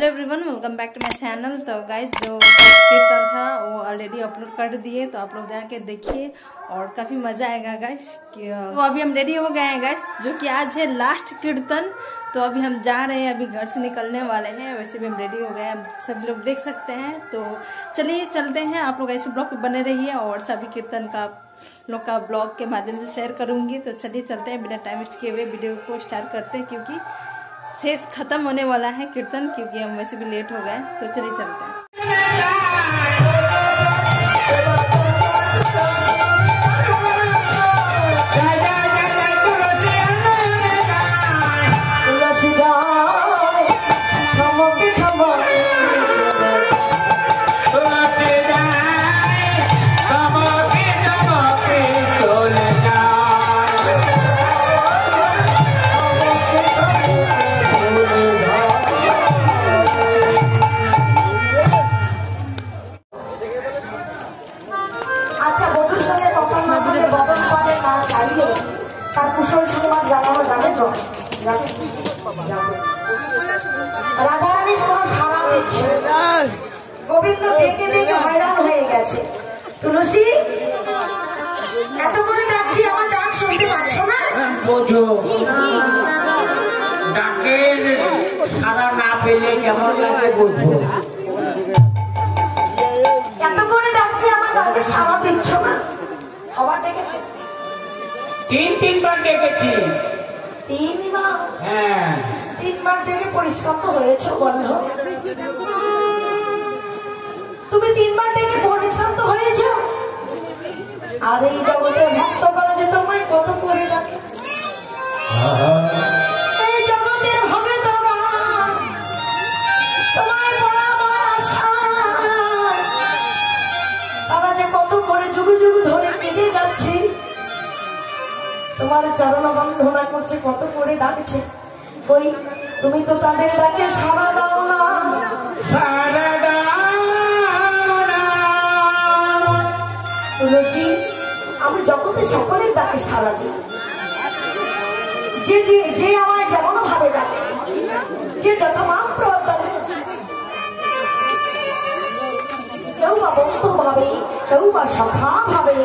Hello everyone, welcome back to my channel. तो guys जो कीर्तन था वो ऑलरेडी अपलोड कर दिए, तो आप लोग जाके देखिए और काफ़ी मज़ा आएगा गाइज। तो अभी हम रेडी हो गए हैं गाइज, जो कि आज है लास्ट कीर्तन। तो अभी हम जा रहे हैं, अभी घर से निकलने वाले हैं। वैसे भी हम रेडी हो गए हैं, सब लोग देख सकते हैं। तो चलिए चलते हैं, आप लोग ऐसे ब्लॉग पे बने रहिए और सभी कीर्तन का लोग का ब्लॉग के माध्यम से शेयर करूँगी। तो चलिए चलते हैं, बिना टाइम वेस्ट किए हुए वीडियो को स्टार्ट करते हैं, क्योंकि शेष खत्म होने वाला है कीर्तन, क्योंकि हम वैसे भी लेट हो गए। तो चलिए चलते हैं। রাধারানী কোনো সারা দিচ্ছে, গোবিন্দ ডেকে ডেকে হয়রান হয়ে গেছে। তুলসী, এত করে ডাকছি, আমার ডাক শুনতে পাচ্ছ না? ডাকের সারা না পেলে কেমন লাগে বুঝবো। এত করে ডাকছি, আমার ডাকে সারা দিচ্ছ না। আবার ডেকেছে? তিনবার ডেকেছি। তিনবার? হ্যাঁ। তিনবার ডেকে পরিশ্রান্ত হয়েছ বন্ধ? তুমি তিনবার ডেকে পরিশ্রান্ত হয়েছ? আর এই জগতে ভক্ত করা যে তোমায় কত করে ডাকে। এই জগতের ভগতগণ তোমায় বরাবর আশা, তারা যে কত করে যুগ যুগ ধরে কেটে যাচ্ছে, তোমার চরণ বন্ধনা করছে, কত করে ডাকছে। ওই তুমি তো তাদের ডাকে সাড়া দাও না। তুলসী, আমি জগতে সকলের ডাকে সাড়া দিই। যে যে যে আমার যেমন ভাবে ডাকে, যে যথামাত্র ডাকে, কেউ বা বন্ধু ভাবে, কেউ বা সখা ভাবে,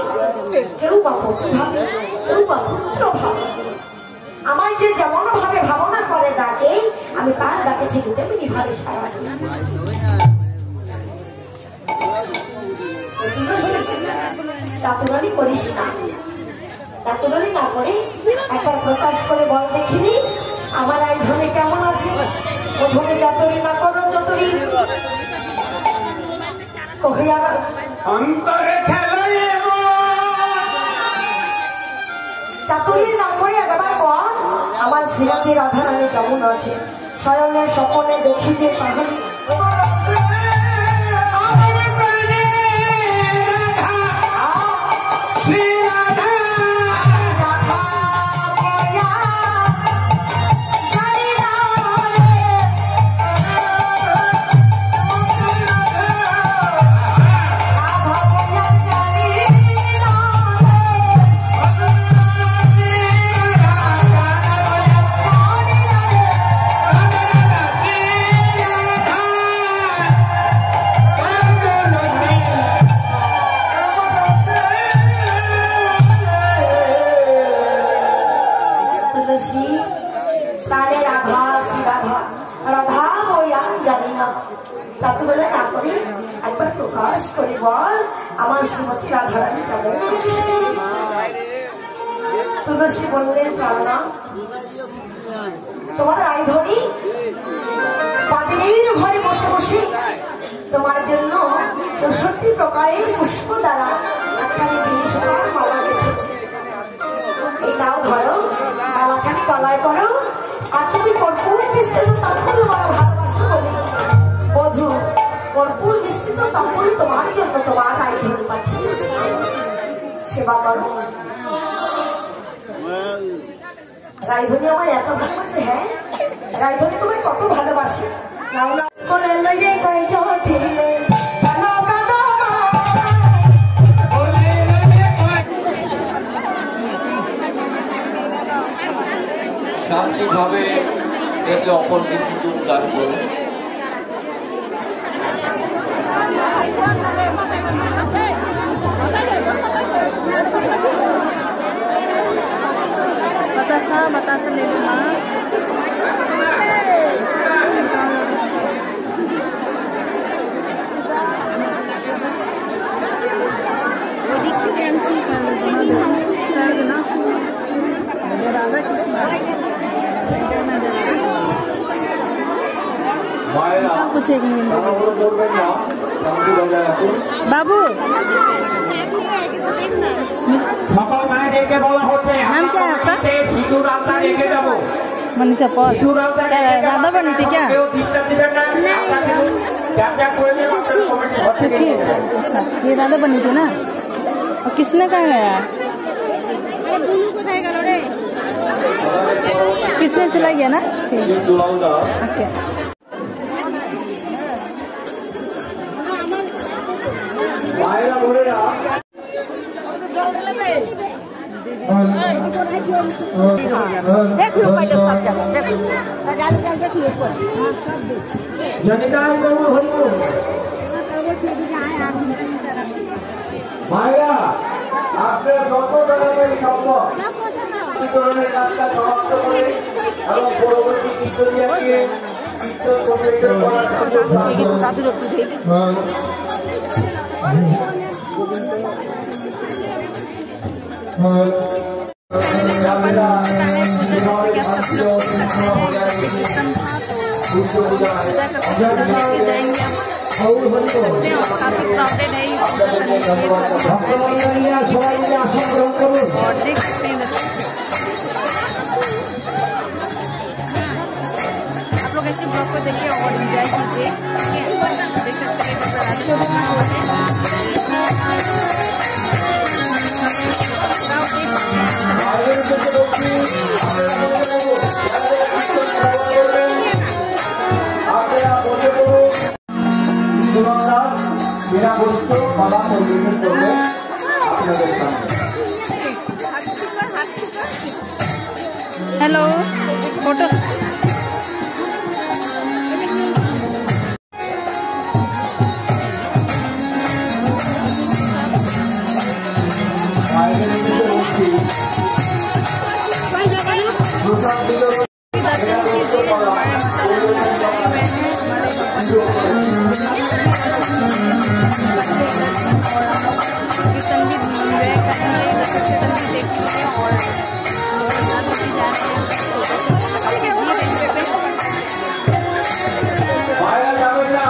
কেউ বা পতি ভাবে, কেউ বা পুত্র ভাবে। আমায় যে যেমন ভাবে ভাবনা করে ডাকে, আমি তার ডাকে ঠিক তেমনি ভাবে সারা দিই। চাতুরানি করিস না, চাতুরানি না করে একবার প্রকাশ করে বল দেখিনি আমার এই ধনে কেমন আছে। প্রথমে চাতুরি না করো, চতুরি অন্তরে খেলায় চাতুরি না করে একবার বল আমার শ্রীমতী রাধারানী কেমন আছে। স্বয়নের স্বপনে দেখি যে কাহিনী প্রাণের রাধা, শ্রী রাধা, রাধা বই আমি জানি না। চাতুবেলা না করে একবার প্রকাশ করে বল আমার শ্রীমতী রাধারানী কেমন আছে। তুলসী বললেন, প্রাণনা, তোমার রায়ধনী পাগলের ঘরে বসে বসে তোমার জন্য 64 প্রকারের পুষ্প দ্বারা একখানি বিশাল মালা রেখেছে। এই নাও ধরো, মালাখানি গলায় করো, আর তুমি কর্পূর মিশ্রিত তাম্বুল বড় ভালোবাসো বলে বধূ কর্পূর মিশ্রিত তাম্বুল তোমার জন্য তোমার রায়ধনী পাঠিয়ে সেবা করো। রায়ধনী আমায় এত ভালোবাসে। হ্যাঁ, রায়ধনী তোমায় কত ভালোবাসে। শান্তিভাবে একে অপরকে সিঁদুর দান করুন। बतासा ले लो माँ। बाबू नाम क्या है आपका? मनीषा पॉल। राधा बनी थी क्या? सुखी। अच्छा, ये राधा बनी थी ना। और किसने कहा गया? किसने चला गया ना? ठीक। ओके। देख लो पहले सब जगह, देख लो माया आपने যত ধরনের সম্ভব এই ধরনের কাজটা সমাপ্ত করে এবং পরবর্তী কীর্তনিয়াকে কীর্তন পরিবেশন করার और देख सकते हैं आप लोग ऐसे ब्लॉग को देखिए और एंजॉय कीजिए। देख सकते मेरा दोस्तों कला परिवर्तन करने আপনাদের সামনে। हेलो फोटो বাইরে যাবে না।